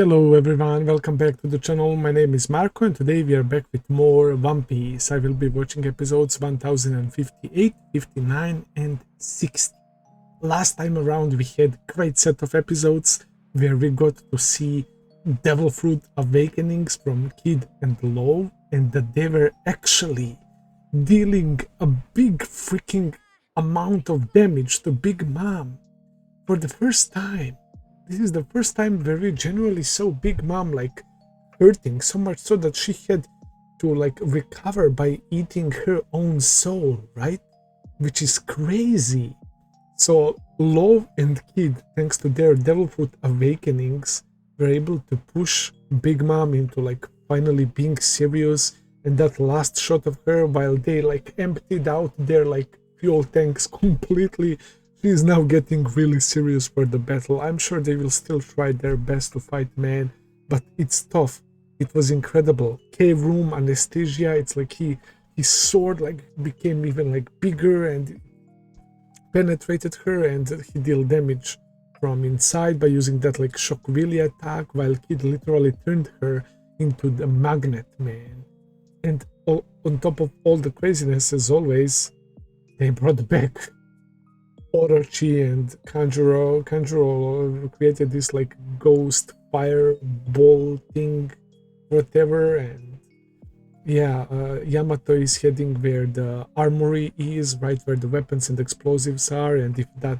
Hello everyone, welcome back to the channel. My name is Marco and today we are back with more One Piece. I will be watching episodes 1058, 59 and 60. Last time around we had a great set of episodes where we got to see Devil Fruit awakenings from Kid and Law, and that they were actually dealing a big freaking amount of damage to Big Mom for the first time. This is the first time where we generally saw Big Mom like hurting so much so that she had to like recover by eating her own soul, right? Which is crazy. So Love and Kid, thanks to their Devil Fruit awakenings, were able to push Big Mom into like finally being serious, and that last shot of her while they like emptied out their like fuel tanks completely. She is now getting really serious for the battle. I'm sure they will still try their best to fight man, but it's tough. It was incredible. Cave room anesthesia, it's like his sword like became even like bigger and penetrated her, and he dealt damage from inside by using that like shock wheelie attack, while Kid literally turned her into the magnet man. And on top of all the craziness, as always, they brought back Orochi and Kanjuro. Kanjuro created this like ghost fireball thing, whatever, and yeah, Yamato is heading where the armory is, right where the weapons and explosives are, and if that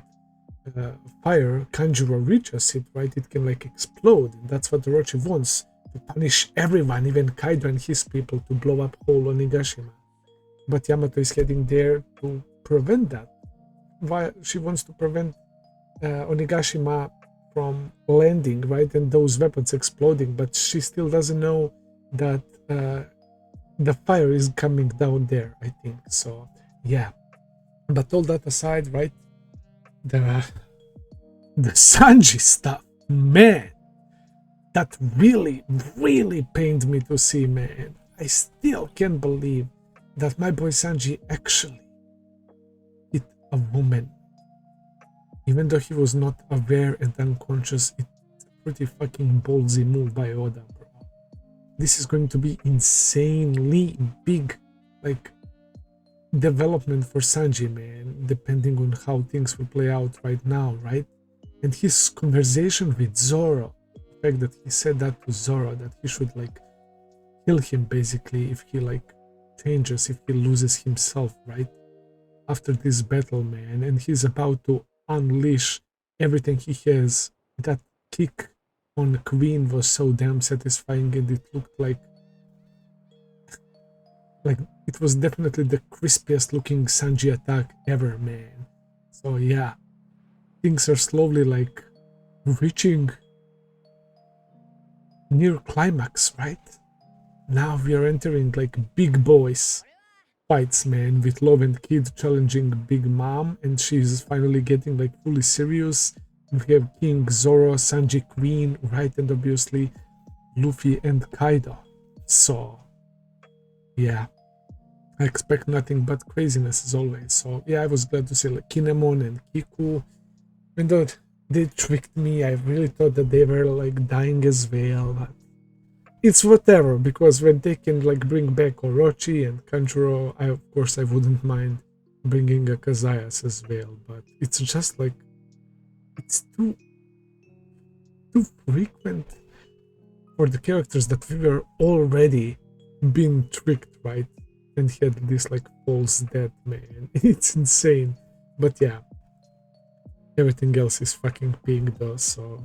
fire Kanjuro reaches it, right, it can like explode, and that's what Orochi wants, to punish everyone, even Kaido and his people, to blow up whole Onigashima. But Yamato is heading there to prevent that. Why she wants to prevent Onigashima from landing, right, and those weapons exploding, but she still doesn't know that the fire is coming down there, I think. So yeah, but all that aside, right, the Sanji stuff, man, that really pained me to see, man. I still can't believe that my boy Sanji actually hit a woman, even though he was not aware and unconscious. It's a pretty fucking ballsy move by Oda, bro. This is going to be insanely big, like, development for Sanji, man, depending on how things will play out right now, right? And his conversation with Zoro, the fact that he said that to Zoro, that he should like kill him basically if he like changes, if he loses himself, right, after this battle, man, and he's about to unleash everything he has. That kick on Queen was so damn satisfying, and it looked like it was definitely the crispiest looking Sanji attack ever, man. So yeah, things are slowly like reaching near climax, right? Now we are entering like big boys fights, man, with Love and Kid challenging Big Mom, and she's finally getting like fully serious. We have King, Zoro, Sanji, Queen, right, and obviously Luffy and Kaido. So yeah, I expect nothing but craziness as always. So yeah, I was glad to see like Kinemon and Kiku. Even though they tricked me, I really thought that they were like dying as well, but it's whatever, because when they can like bring back Orochi and Kanjuro, of course I wouldn't mind bringing a Kazayas as well, but it's just like it's too frequent for the characters that we were already being tricked, right, and had this like false death, man. It's insane. But yeah, everything else is fucking big though, so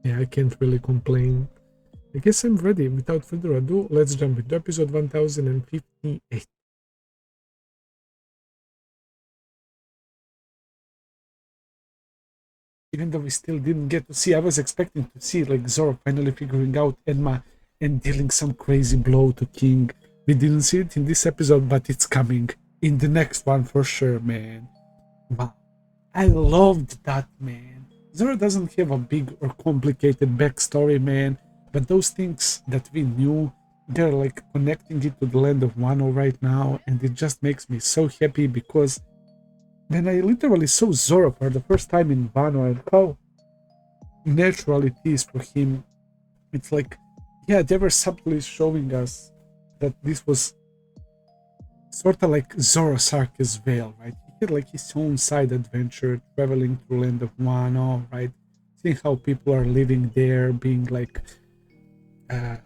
yeah, I can't really complain. I guess I'm ready. Without further ado, let's jump into episode 1058. Even though we still didn't get to see, I was expecting to see like Zoro finally figuring out Enma and dealing some crazy blow to King. We didn't see it in this episode, but it's coming in the next one for sure, man. Wow, I loved that, man. Zoro doesn't have a big or complicated backstory, man, but those things that we knew, they're like connecting it to the land of Wano right now, and it just makes me so happy, because when I literally saw Zoro for the first time in Wano and how natural it is for him It's like, yeah, they were subtly showing us that this was sort of like Zoro's arc as well, right? He had like his own side adventure, traveling through land of Wano, right? Seeing how people are living there, being like uh,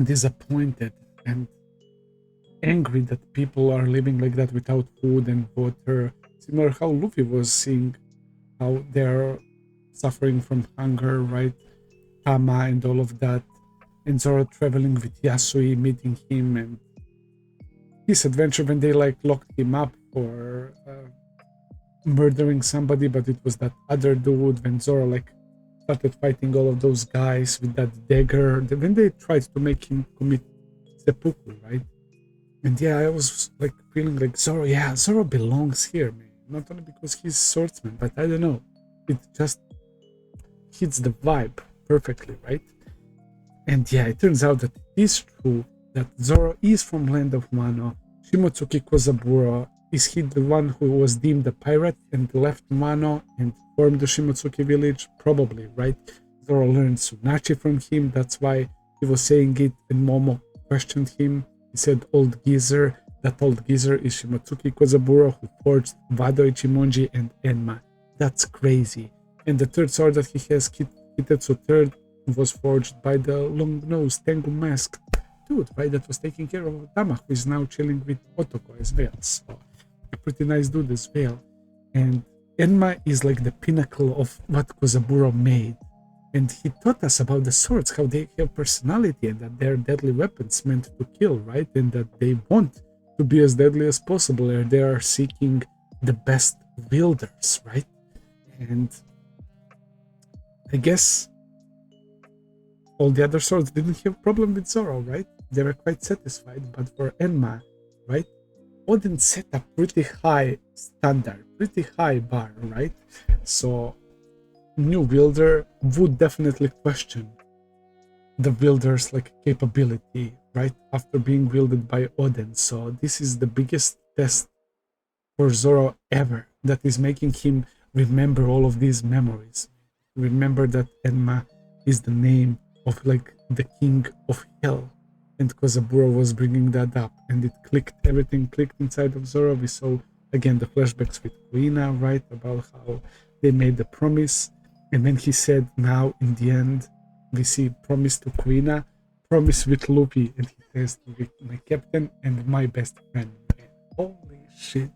disappointed and angry that people are living like that without food and water. Similar how Luffy was seeing how they're suffering from hunger, right? Tama and all of that. And Zoro traveling with Yasui, meeting him, and his adventure when they like locked him up for murdering somebody, but it was that other dude. When Zoro like started fighting all of those guys with that dagger, when they tried to make him commit seppuku, right? And yeah, I was like feeling like Zoro, yeah, Zoro belongs here, man. Not only because he's swordsman, but I don't know, it just hits the vibe perfectly, right? And yeah, it turns out that it is true that Zoro is from land of Wano. Shimotsuki Kozaburo, is he the one who was deemed a pirate and left Wano and formed the Shimotsuki village? Probably, right? Zoro learned Sunacchi from him, that's why he was saying it, and Momo questioned him. He said old geezer. That old geezer is Shimotsuki Kozaburo, who forged Wado Ichimonji and Enma'S. That's crazy. And the third sword that he has, Kitetsu III, was forged by the long-nosed Tengu masked dude, right, that was taking care of Tama, who is now chilling with Otoko as well. So a pretty nice dude as well. And Enma is like the pinnacle of what Kozaburo made. And he taught us about the swords, how they have personality and that they're deadly weapons meant to kill, right? And that they want to be as deadly as possible, and they are seeking the best wielders, right? And I guess all the other swords didn't have problem with Zoro, right? They were quite satisfied, but for Enma, right? Odin set a pretty high standard, pretty high bar, right? So new wielder would definitely question the wielder's like capability, right? After being wielded by Odin. So this is the biggest test for Zoro ever, that is making him remember all of these memories. Remember that Enma is the name of like the king of hell, and Kozaburo was bringing that up, and it clicked, everything clicked inside of Zoro. We saw again the flashbacks with Kuina, right, about how they made the promise, and then he said, now in the end we see promise to Kuina, promise with Luffy, and he says, with my captain and my best friend, man. Holy shit,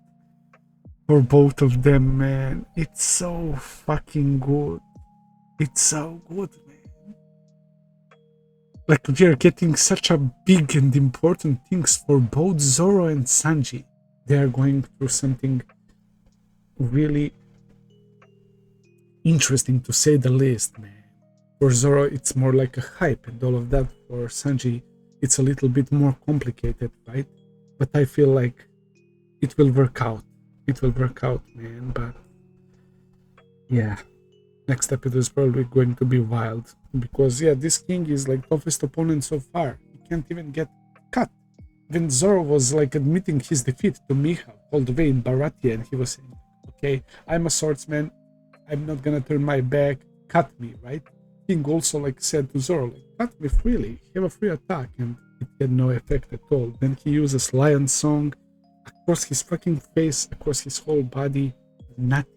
for both of them, man. It's so fucking good. It's so good, man. Like, we are getting such a big and important things for both Zoro and Sanji. They are going through something really interesting, to say the least, man. For Zoro, it's more like a hype and all of that. For Sanji, it's a little bit more complicated, right? But I feel like it will work out. It will work out, man. But yeah, next episode is probably going to be wild, because yeah, this king is like toughest opponent so far. He can't even get cut. When Zoro was like admitting his defeat to Mihawk all the way in Baratia, and he was saying, okay, I'm a swordsman, I'm not gonna turn my back, cut me, right? King also like said to Zoro, like, cut me freely, have a free attack, and it had no effect at all. Then he uses Lion Song across his fucking face, across his whole body, nothing.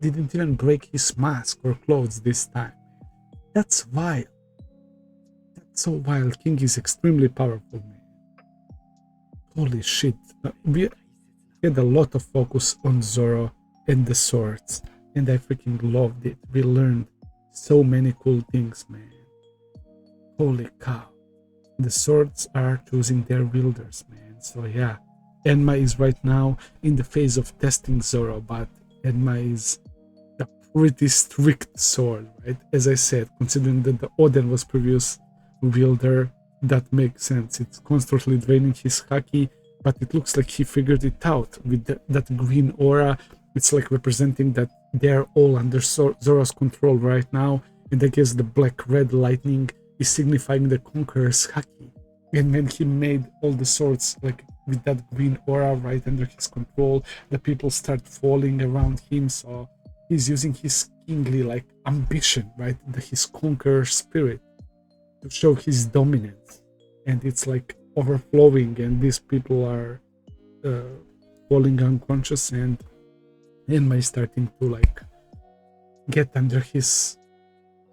Didn't even break his mask or clothes this time. That's wild. That's so wild. King is extremely powerful, man. Holy shit. We had a lot of focus on Zoro and the swords, and I freaking loved it. We learned so many cool things, man. Holy cow. The swords are choosing their wielders, man. So yeah, Enma is right now in the phase of testing Zoro, but Enma is a pretty strict sword, right? As I said, considering that the Oden was previous wielder, that makes sense. It's constantly draining his haki, but it looks like he figured it out with that green aura. It's like representing that they're all under Zoro's control right now, and I guess the black-red lightning is signifying the Conqueror's haki. And when he made all the swords like with that green aura right under his control, the people start falling around him, so he's using his kingly like ambition, right? His conqueror spirit to show his dominance, and it's like overflowing, and these people are falling unconscious, and Enma is starting to like get under his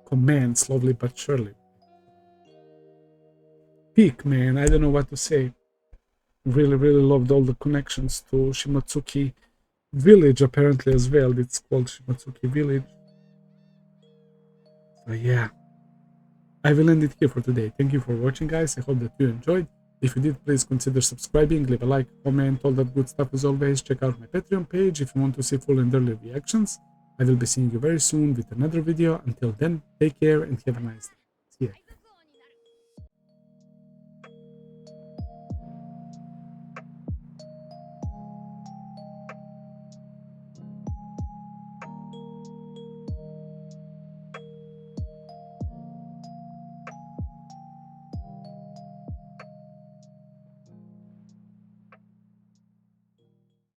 command slowly but surely. Peak, man, I don't know what to say. Really loved all the connections to Shimotsuki village apparently as well. It's called Shimotsuki village. So yeah, I will end it here for today. Thank you for watching, guys. I hope that you enjoyed. If you did, please consider subscribing, leave a like, comment, all that good stuff as always. Check out my Patreon page if you want to see full and early reactions. I will be seeing you very soon with another video. Until then, take care and have a nice day.